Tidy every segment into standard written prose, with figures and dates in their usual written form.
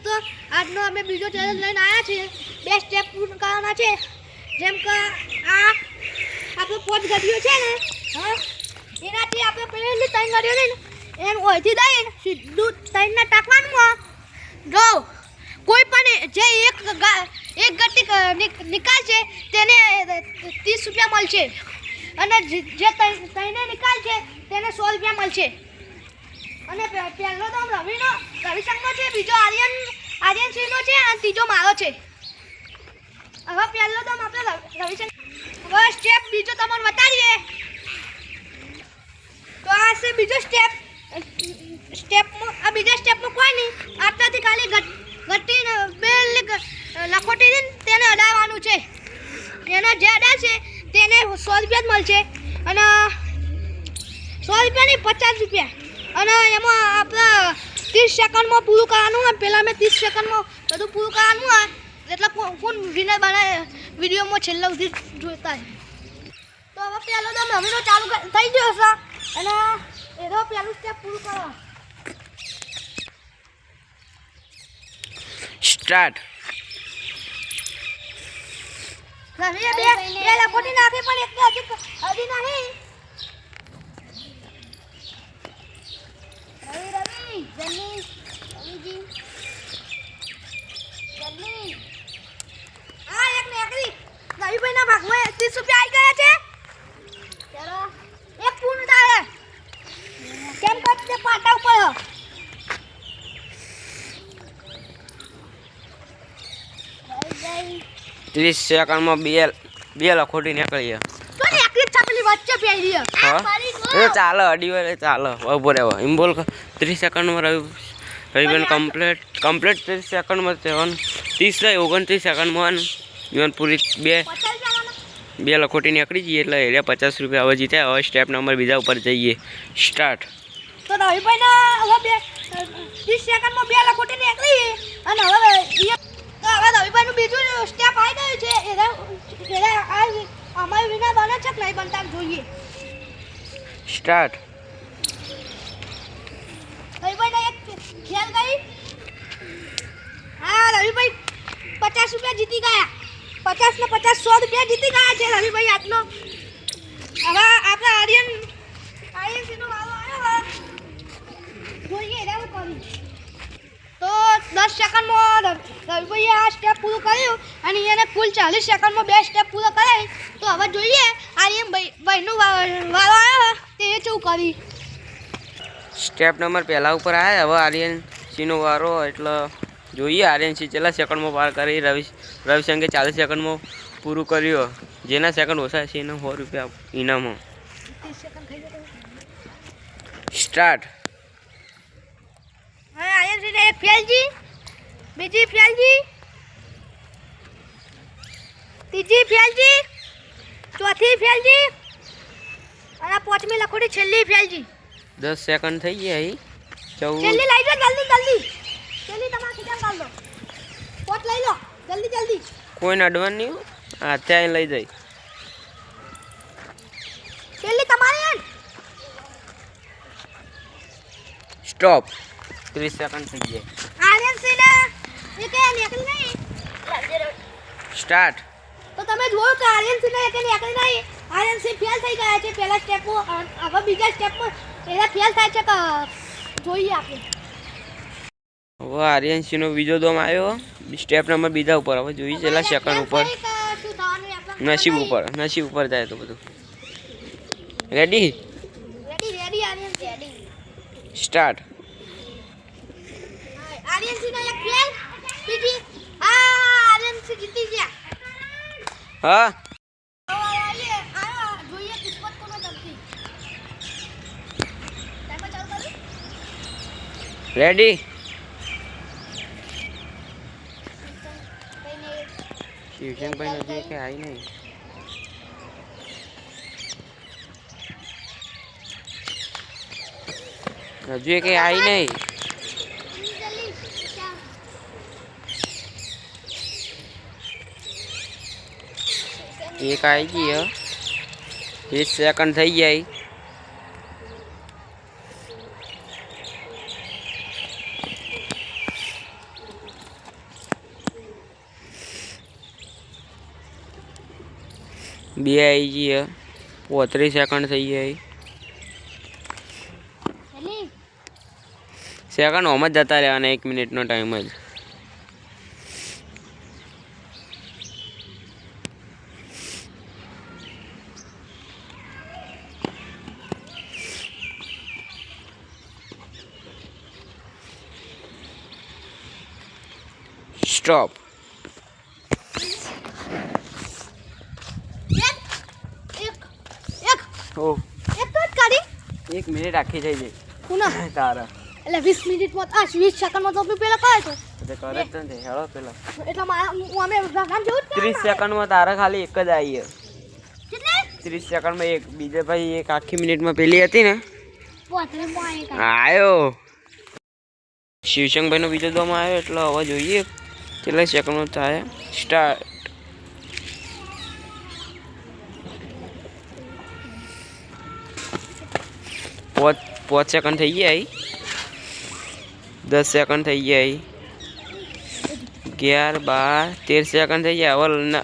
મિત્રો, આજનો અમે બીજો ચેલેન્જ લઈને આવ્યા છીએ. 2 સ્ટેપ પૂર્ણ કરવાના છે. જેમ કે આ આપણો 5 ગાડીઓ છે ને, હા, એનાથી આપણે પહેલી 3 ગાડીઓ લઈને એમ ઓયથી દઈને સીધું 3 ને ટાંકવાનું. જો કોઈ પણ જે એક ગતિ નિકાલશે તેને 30 રૂપિયા મળશે અને જે 3 નિકાલશે તેને 100 રૂપિયા મળશે. અને પહેલો તો રવિશંકરનો છે, બીજો આર્યનસિંહનો છે અને ત્રીજો મારો છે. હવે પહેલો તો આપણે રવિશંકર. હવે સ્ટેપ બીજો તમને બતાવીએ. તો આ છે બીજો સ્ટેપમાં. આ બીજા સ્ટેપમાં કોઈ નહીં, આપણાથી ખાલી ગટ્ટી બે લખોટી તેને અડાવવાનું છે. એને જે અડાશે તેને 100 રૂપિયા જ મળશે અને 100 રૂપિયા નહીં, 50 રૂપિયા. અને એમાં આપણે 30 સેકન્ડમાં પૂરું કરવાનું હોય. પહેલાં મેં 30 સેકન્ડમાં બધું પૂરું કરવાનું હોય, એટલે કોણ વિનર બનાવે વિડીયોમાં છેલ્લા સુધી જોતા હોય. તો હવે પહેલો તો નવીનો ચાલુ થઈ ગયો છે અને એનો પહેલું સ્ટેપ પૂરું કરો. સ્ટાર્ટ. રવિએ બે લખોટી નાખી પણ એક હજી નહીં. રવિભાઈના ભાગમાં 30 રૂપિયા આવી ગયા છે. એક પૂર્ણ થાય કેમ કે પાટા ઉપર 30 સેકન્ડમાં બે લખોટી નીકળી. એ ચાલે, અડી વાર ચાલે. ઉભો રહેવો એમ બોલ. 30 સેકન્ડમાં રવિભાઈ કમ્પ્લીટ 30 સેકન્ડમાં 30 રહી 29 સેકન્ડમાં જીવન પૂરી બે લખોટી નીકળી જઈએ એટલે એ 50 રૂપિયા હવે જીતે. હવે સ્ટેપ નંબર બીજા ઉપર જઈએ. સ્ટાર્ટ. તો રવિભાઈના હવે 30 સેકન્ડમાં બે લખોટી નીકળી અને હવે રવિભાઈનું બીજું સ્ટેપ આવી ગયું છે. અમારી વિના બને છે કે નહીં બનતા જોઈએ. સ્ટાર્ટ. રવિભાઈને એક ખેલ ગઈ. હા, રવિભાઈ 50 રૂપિયા જીતી ગયા. 50 ને 50 100 રૂપિયા જીતી ગયા છે રવિભાઈ આજનો. હવે આપણે આર્યનસિંહનો વારો આવ્યો જોઈએ એના કરી. તો 10 સેકન્ડમાં રવિભાઈએ આ સ્ટેપ પૂરું કર્યું અને એને કુલ 40 સેકન્ડમાં 2 સ્ટેપ પૂરો કરાય. તો હવે જોઈએ આર્યનભાઈનો વારો આવ્યો તે શું કરી. સ્ટેપ નંબર પહેલા ઉપર આવ્યા. હવે આર્યનસિંહનો વારો એટલે જોઈએ આર્યનસિંહ કેટલા સેકન્ડમાં પાર કરી. રવિશંકરે 40 સેકન્ડમાં પૂરું કર્યું. જેના સેકન્ડ ઓછા છે એને 100 રૂપિયા ઇનામો. સ્ટાર્ટ. હવે આર્યનસિંહને એક ફેલજી, બીજી ફેલજી, ત્રીજી ફેલજી, ચોથી ફેલજી અને 5મી લખોટી છેલ્લી ફેલજી. 10 સેકન્ડ થઈ ગયા. 14. જલ્દી લઈ જાઓ, જલ્દી જલ્દી તમારા ખીચામાં કાઢ લો. પોટ લઈ લો જલ્દી. કોઈને અડવાનું નહીં. હા, ત્યાં લઈ જાય. જલ્દી તમારી. સ્ટોપ. 30 સેકન્ડ થઈ ગયા. આર્યનસિંહને એક નીકળી નહીં. સ્ટાર્ટ. તો તમે જોયું કે આર્યનસિંહને એક નીકળી નહીં. આર્યનસિંહ ફેલ થઈ ગયા છે પહેલા સ્ટેપમાં. હવે બીજા સ્ટેપમાં એના ફેલ થાય છે કે જોઈએ આપણે. હવે આર્યનસિંહનો બીજો દમ આવ્યો. સ્ટેપ નંબર બીજા ઉપર. હવે જોઈએ છેલ્લા સેકન્ડ ઉપર. નસીબ ઉપર જાય તો બધું. રેડી. આર્યનસિંહ રેડી. સ્ટાર્ટ. આર્યનસિંહનો એક ફેલ, બીજી આર્યનસિંહ જીતી ગયા. હા, જોઈએ કિસ્મત કોનો જમતી. ટાઈમર ચાલુ કરું. રેડી. શિવશંકભાઈ નજીક કે આવી નહીં. હજુ કે આવી નહીં. એક આવી ગઈ. 20 સેકન્ડ થઈ જાય. બે આવી ગઈ 35 સેકન્ડ થઈ ગઈ જલ્દી સેકન્ડ ઓમ જ જતા રહેવાના 1 મિનિટનો ટાઈમ જ સ્ટોપ એક ઓ તો જ કાઢી 1 મિનિટ આખી થઈ જાય પુના તારા એટલે 20 મિનિટમાં 20 સેકન્ડમાં તો પેલા કરે છે તે કરે જ નથી હેળો પેલા એટલે હું અમે ગામ જવું જ 30 સેકન્ડમાં તારા ખાલી એક જ આવી કેટલે 30 સેકન્ડમાં એક બીજે ભાઈ એક આખી મિનિટમાં પેલી હતી ને પોતરે મોય કા આવ્યો શિવશંકભાઈનો બીજો દમ આવ્યો એટલે હવે જોઈએ કેટલા સેકન્ડમાં થાય સ્ટાર્ટ પાંચ સેકન્ડ થઈ ગયા 10 સેકન્ડ થઈ ગયા 11 12 13 સેકન્ડ થઈ ગયા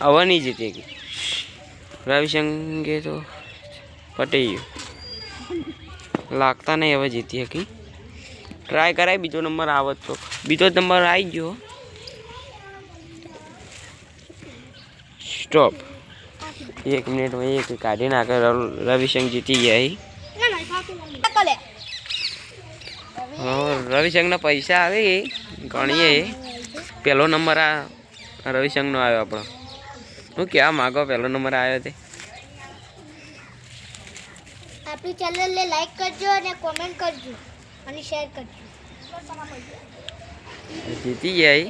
હવે નહીં જીતી ગઈ રવિશંકે તો પટી ગયું લાગતા નહીં હવે જીતી હતી ટ્રાય કરાય બીજો નંબર આવત તો બીજો નંબર આવી ગયો સ્ટોપ 1 મિનિટમાં એક કાઢી નાખે રવિશંક જીતી ગયા ના ના પાકું કલે હા રવિશંકના પૈસા આવે ગણીએ પહેલો નંબર આ રવિશંકનો આવ્યો આપણો હું કહેવા માગો પહેલો નંબર આવ્યો તે આપણી ચેનલને લાઈક કરજો અને કોમેન્ટ કરજો અને શેર કરજો જીતી ગયા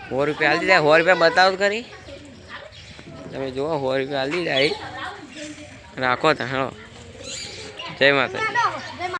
100 રૂપિયા હાલી જાય 100 રૂપિયા બતાવો તો ખરી તમે જુઓ 100 રૂપિયા હાલી જાય રાખો તા હેલો જય માતા